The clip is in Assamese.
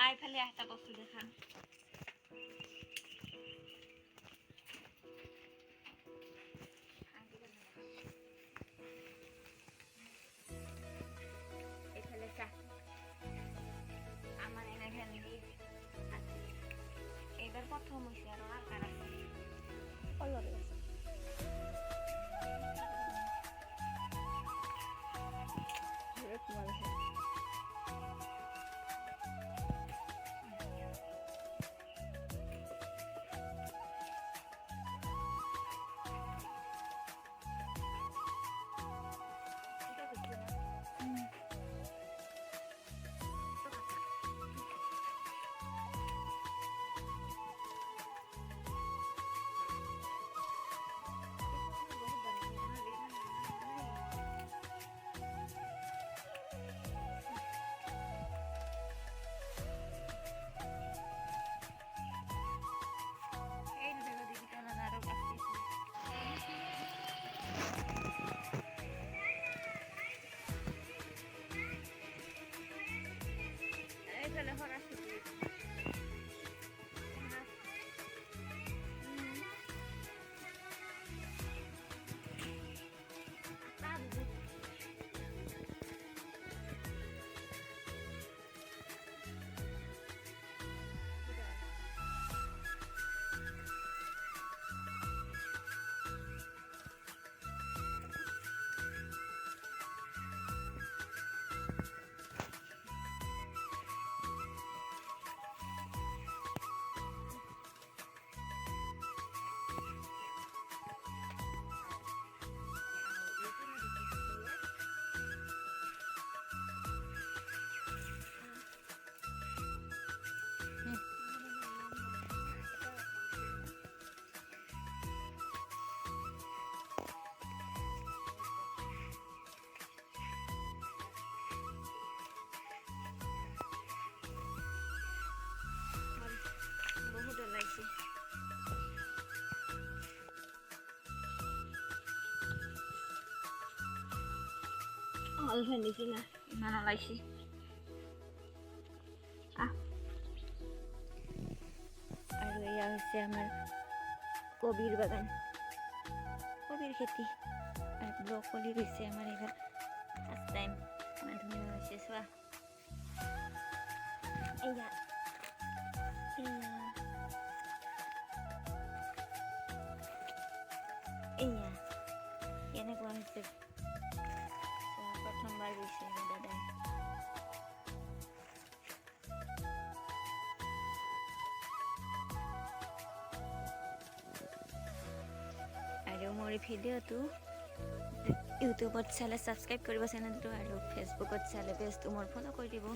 আইফালে এটা বস্তু দেখাম এইফালে চা আমার এনে ভেন্ডি এইবার প্রথম হয়েছে আর কার আছে অলরে আছে বহুত ওলাইছে অল ভেন্ডি কিনা ইমান ওলাইছে আৰু এয়া হৈছে আমাৰ কবিৰ বাগান কবিৰ খেতি আৰু ব্ৰকলি হৈছে আমাৰ এইবাৰ ফাৰ্ষ্ট টাইম ইমান ধুনীয়া হৈছে চোৱা এয়া এয়া কেনেকুৱা হৈছে প্ৰথমবাৰ ৰুইছে দাদাই আৰু মোৰ ভিডিঅ'টো ইউটিউবত চালে ছাবস্ক্ৰাইব কৰিব চেনেলটো আৰু ফেচবুকত চালে পেজটো মোৰ ফ'ল' কৰি দিব